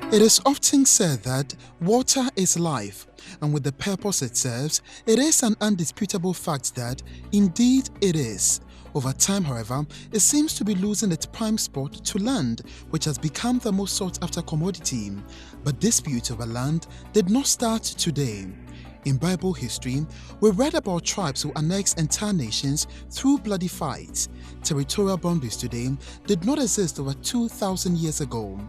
It is often said that water is life, and with the purpose it serves, it is an undisputable fact that indeed it is. Over time, however, it seems to be losing its prime spot to land, which has become the most sought-after commodity. But dispute over land did not start today. In Bible history, we read about tribes who annexed entire nations through bloody fights. Territorial boundaries today did not exist over 2,000 years ago.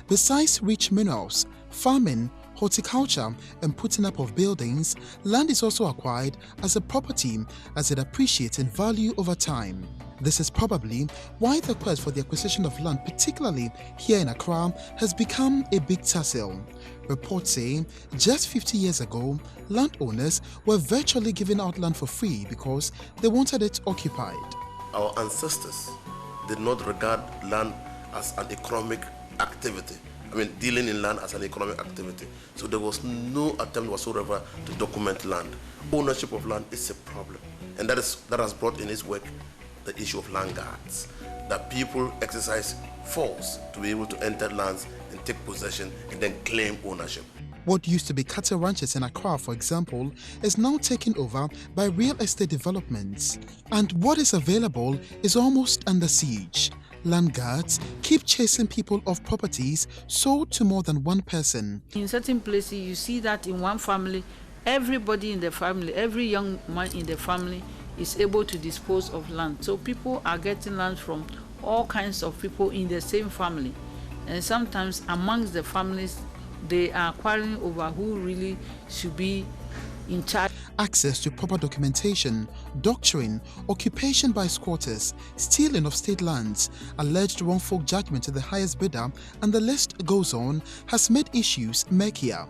Besides rich minerals, farming, horticulture, and putting up of buildings, land is also acquired as a property as it appreciates in value over time. This is probably why the quest for the acquisition of land, particularly here in Accra, has become a big tussle. Reports say just 50 years ago, landowners were virtually giving out land for free because they wanted it occupied. Our ancestors did not regard land as an economic activity. Dealing in land as an economic activity. So there was no attempt whatsoever to document land. Ownership of land is a problem. And that has brought in its work the issue of land guards. That people exercise force to be able to enter lands and take possession and then claim ownership. What used to be cattle ranches in Accra, for example, is now taken over by real estate developments. And what is available is almost under siege. Land guards keep chasing people off properties sold to more than one person. In certain places, you see that in one family, everybody in the family, every young man in the family is able to dispose of land. So people are getting land from all kinds of people in the same family. And sometimes amongst the families, they are quarreling over who really should be in charge. Access to proper documentation, doctrine, occupation by squatters, stealing of state lands, alleged wrongful judgment to the highest bidder, and the list goes on, has made issues murkier.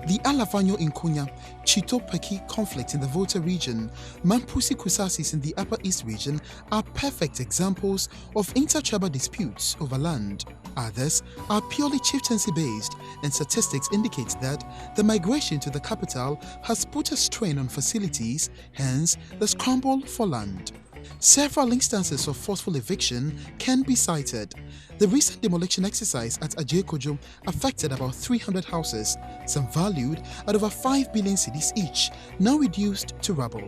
The Alavanyo Nkonya, Chito Peki conflict in the Volta region, Mampusi Kusasis in the Upper East region are perfect examples of intertribal disputes over land. Others are purely chieftaincy based, and statistics indicate that the migration to the capital has put a strain on facilities, hence the scramble for land. Several instances of forceful eviction can be cited. The recent demolition exercise at Ajekojo affected about 300 houses, some valued at over 5 billion cedis each, now reduced to rubble.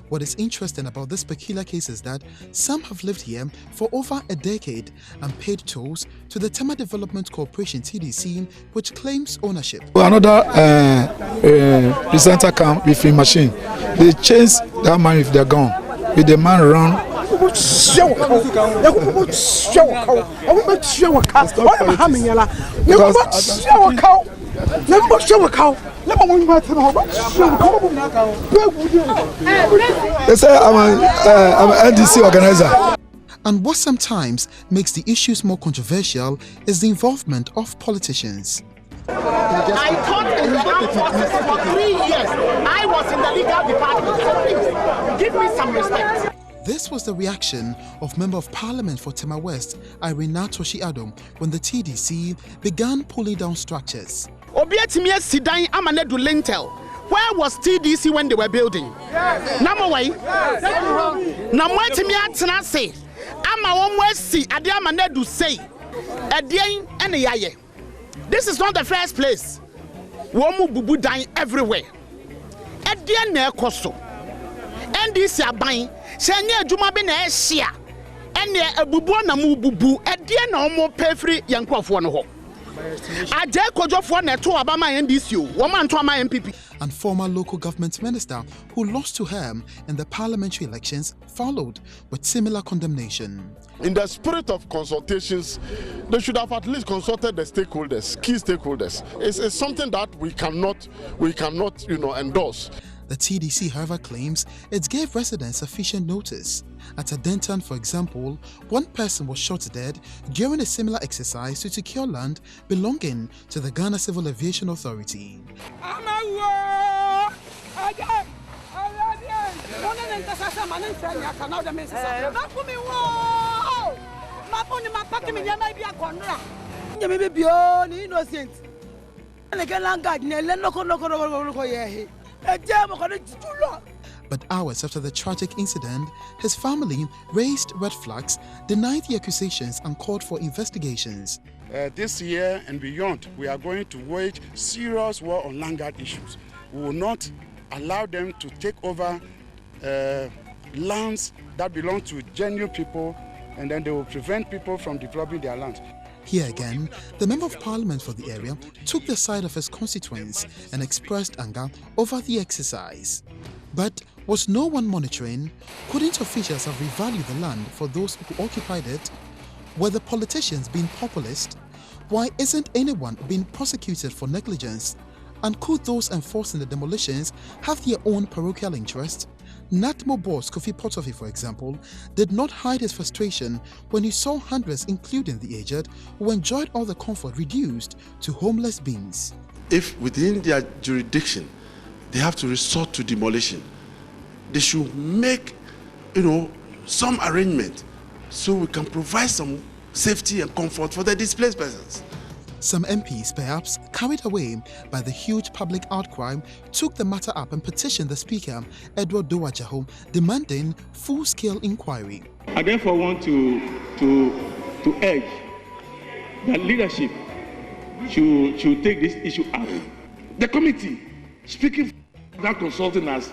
What is interesting about this peculiar case is that some have lived here for over a decade and paid tolls to the Tema Development Corporation (TDC), which claims ownership. Another presenter come with a machine. They chase that man with their gun. With the man run. They say I'm an NDC organizer. And what sometimes makes the issues more controversial is the involvement of politicians. I taught in the armed forces for 3 years. I was in the legal department, so please, give me some respect. This was the reaction of Member of Parliament for Tema West, Irina Toshi-Addo, when the TDC began pulling down structures. Obiatimi Sidan Amanedu Lintel. Where was TDC when they were building? Number way. Namwatimi Atanase. Ama Omwe si Adi Amanedu say. Adian and Yaye. This is not the first place. Womu bubu dying everywhere. Edian ne koso. NDC aban. Senya juma be na ehia. Ene abubu na mu bubu. Edian na omo pay free yankofo no ho. And former local government minister who lost to him in the parliamentary elections followed with similar condemnation. In the spirit of consultations, they should have at least consulted the stakeholders, key stakeholders. It's something that we cannot, endorse. The TDC, however, claims it gave residents sufficient notice. At Adentan, for example, one person was shot dead during a similar exercise to secure land belonging to the Ghana Civil Aviation Authority. But hours after the tragic incident, his family raised red flags, denied the accusations and called for investigations. This year and beyond, we are going to wage serious war on land guard issues. We will not allow them to take over lands that belong to genuine people, and then they will prevent people from developing their lands. Here again, the Member of Parliament for the area took the side of his constituents and expressed anger over the exercise. But was no one monitoring? Couldn't officials have revalued the land for those who occupied it? Were the politicians being populist? Why isn't anyone being prosecuted for negligence? And could those enforcing the demolitions have their own parochial interest? NATMO boss Kofi Potofi, for example, did not hide his frustration when he saw hundreds, including the aged, who enjoyed all the comfort reduced to homeless beings. If within their jurisdiction they have to resort to demolition, they should make, some arrangement so we can provide some safety and comfort for the displaced persons. Some MPs, perhaps carried away by the huge public outcry, took the matter up and petitioned the Speaker, Edward Dowajaho, demanding full-scale inquiry. I therefore want to urge that leadership should take this issue up. The committee, speaking without consulting us,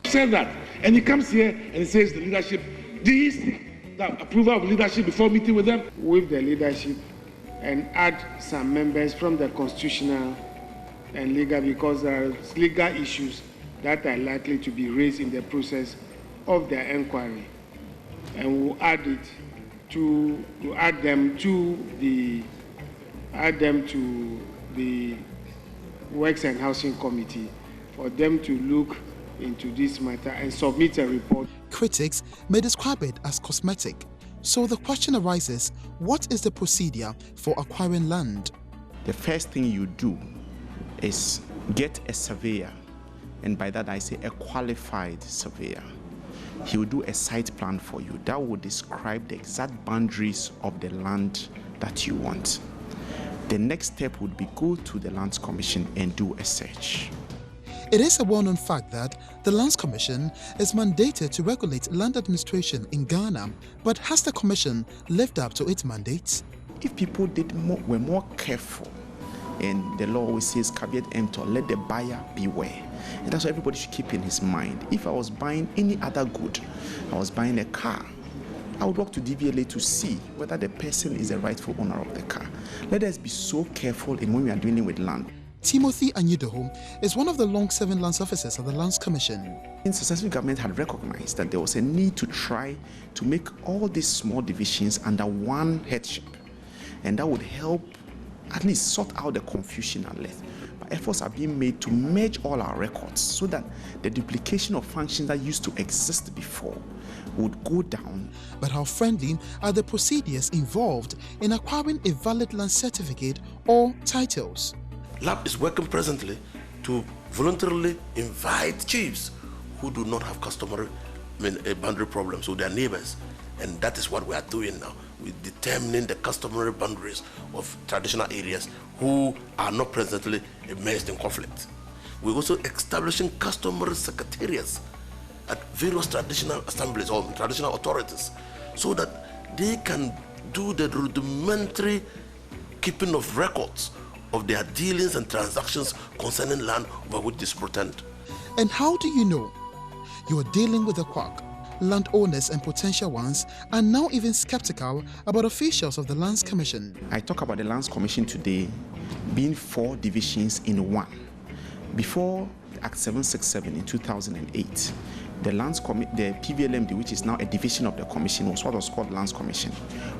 said that, and he comes here and he says the leadership, do you seek the approval of leadership before meeting with them? With the leadership and add some members from the constitutional and legal, because there are legal issues that are likely to be raised in the process of the inquiry, and we'll add them to the Works and Housing Committee for them to look into this matter and submit a report. Critics may describe it as cosmetic. So the question arises, what is the procedure for acquiring land? The first thing you do is get a surveyor, and by that I say a qualified surveyor. He will do a site plan for you that will describe the exact boundaries of the land that you want. The next step would be go to the Lands Commission and do a search. It is a well-known fact that the Lands Commission is mandated to regulate land administration in Ghana, but has the Commission lived up to its mandate? If people were more careful, and the law always says, caveat emptor, let the buyer beware. And that's what everybody should keep in his mind. If I was buying any other good, I was buying a car, I would walk to DVLA to see whether the person is the rightful owner of the car. Let us be so careful in when we are dealing with land. Timothy Anyidoho is one of the long-serving lands officers of the Lands Commission. The successive government had recognized that there was a need to try to make all these small divisions under one headship, and that would help at least sort out the confusion and left. But efforts are being made to merge all our records so that the duplication of functions that used to exist before would go down. But how friendly are the procedures involved in acquiring a valid land certificate or titles? LAP is working presently to voluntarily invite chiefs who do not have customary boundary problems with their neighbors. And that is what we are doing now. We're determining the customary boundaries of traditional areas who are not presently immersed in conflict. We're also establishing customary secretariats at various traditional assemblies or traditional authorities so that they can do the rudimentary keeping of records of their dealings and transactions concerning land over which they pretend. And how do you know you are dealing with a quack? Landowners and potential ones are now even skeptical about officials of the Lands Commission. I talk about the Lands Commission today being 4 divisions in one. Before Act 767 in 2008, the PVLMD, which is now a division of the Commission, was what was called Lands Commission.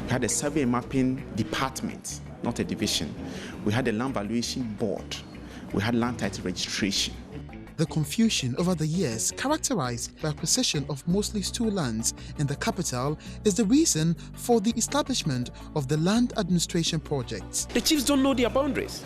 We had a survey and mapping department, not a division. We had a land valuation board. We had land title registration. The confusion over the years, characterized by acquisition of mostly stool lands in the capital, is the reason for the establishment of the land administration projects. The chiefs don't know their boundaries.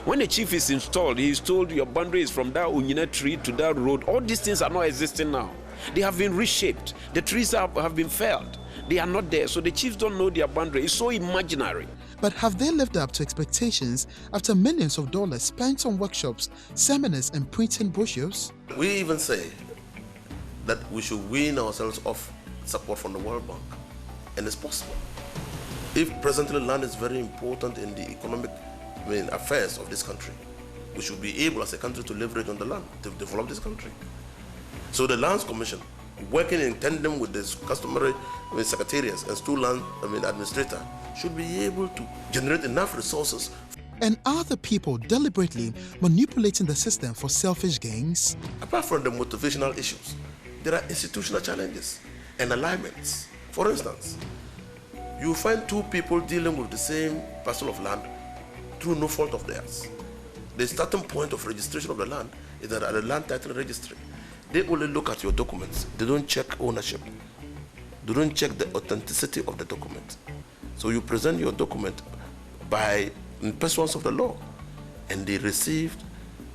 When a chief is installed, he is told your boundary is from that Unyina tree to that road. All these things are not existing now. They have been reshaped. The trees have been felled. They are not there, so the chiefs don't know their boundary. It's so imaginary. But have they lived up to expectations after millions of dollars spent on workshops, seminars and printing brochures? We even say that we should wean ourselves off support from the World Bank. And it's possible. If presently land is very important in the economic affairs of this country, we should be able as a country to leverage on the land to develop this country. So the Lands Commission, working in tandem with the customary secretariats and school land administrator, should be able to generate enough resources. And are the people deliberately manipulating the system for selfish gains? Apart from the motivational issues, there are institutional challenges and alignments. For instance, you find two people dealing with the same parcel of land through no fault of theirs. The starting point of registration of the land is that at the land title registry, they only look at your documents. They don't check ownership. They don't check the authenticity of the document. So you present your document in pursuance of the law, and they received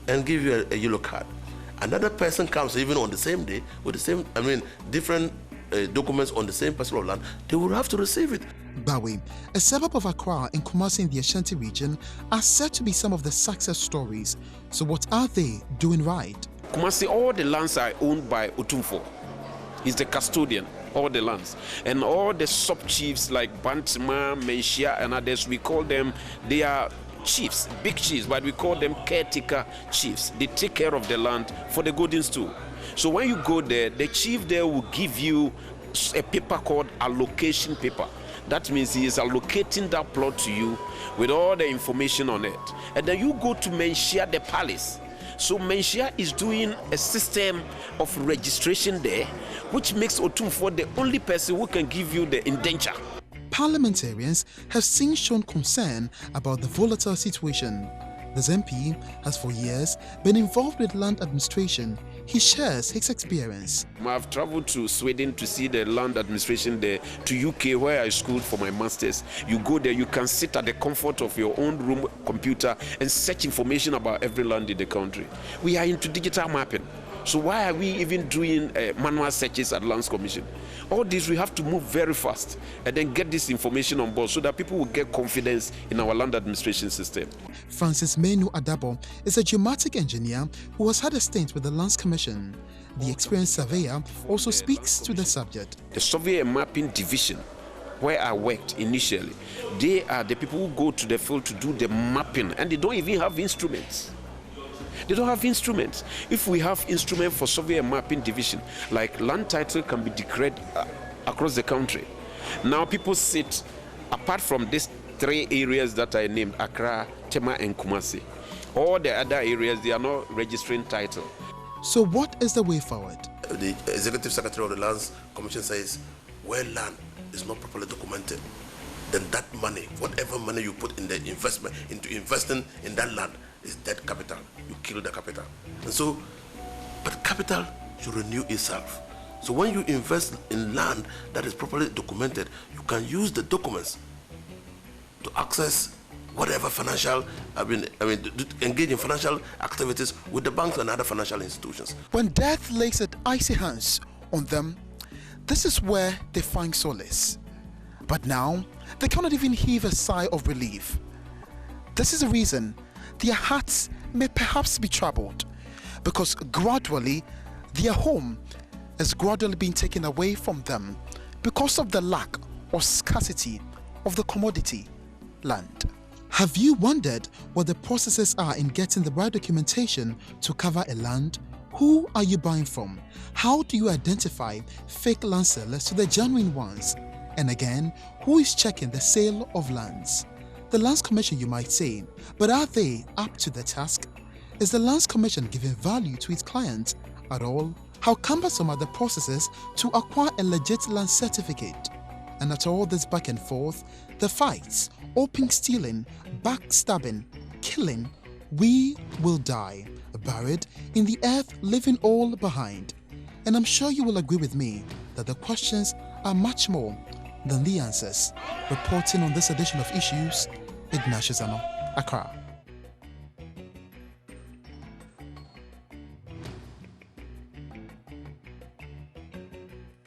and give you a yellow card. Another person comes even on the same day with the same, different documents on the same parcel of land, they will have to receive it. Bawe, a suburb of Accra in Kumasi in the Ashanti region, are said to be some of the success stories. So what are they doing right? Kumasi, all the lands are owned by Otumfo. He's the custodian, all the lands. And all the sub-chiefs like Bantima, Menshia, and others, we call them, they are chiefs, big chiefs, but we call them caretaker chiefs. They take care of the land for the Golden Stool. So when you go there, the chief there will give you a paper called allocation paper. That means he is allocating that plot to you with all the information on it. And then you go to Menshia, the palace. So Menshia is doing a system of registration there, which makes Otumfo the only person who can give you the indenture. Parliamentarians have since shown concern about the volatile situation. This MP has for years been involved with land administration. He shares his experience. I've traveled to Sweden to see the land administration there, to UK where I schooled for my masters. You go there, you can sit at the comfort of your own room computer and search information about every land in the country. We are into digital mapping. So why are we even doing manual searches at Lands Commission? All this, we have to move very fast and then get this information on board so that people will get confidence in our land administration system. Francis Menu Adabo is a geomatic engineer who has had a stint with the Lands Commission. The experienced surveyor also speaks to the subject. The Survey and Mapping Division, where I worked initially, they are the people who go to the field to do the mapping, and they don't even have instruments. They don't have instruments. If we have instruments for survey and mapping division, like land title can be declared across the country. Now people sit, apart from these three areas that I named, Accra, Tema and Kumasi, all the other areas, they are not registering title. So what is the way forward? The Executive Secretary of the Lands Commission says, where land is not properly documented, then that money, whatever money you put in the investment, into investing in that land, is dead capital. You kill the capital. And so, but capital should renew itself. So when you invest in land that is properly documented, you can use the documents to access whatever financial, engage in financial activities with the banks and other financial institutions. When death lays its icy hands on them, this is where they find solace. But now, they cannot even heave a sigh of relief. This is the reason their hearts may perhaps be troubled, because gradually their home is gradually being taken away from them because of the lack or scarcity of the commodity, land. Have you wondered what the processes are in getting the right documentation to cover a land? Who are you buying from? How do you identify fake land sellers to the genuine ones? And again, who is checking the sale of lands? The Lands Commission, you might say, but are they up to the task? Is the Lands Commission giving value to its clients at all? How cumbersome are the processes to acquire a legit land certificate? And at all this back and forth, the fights, open stealing, backstabbing, killing, we will die, buried in the earth, leaving all behind. And I'm sure you will agree with me that the questions are much more than the answers. Reporting on this edition of Issues, Ignatius Ano, Accra.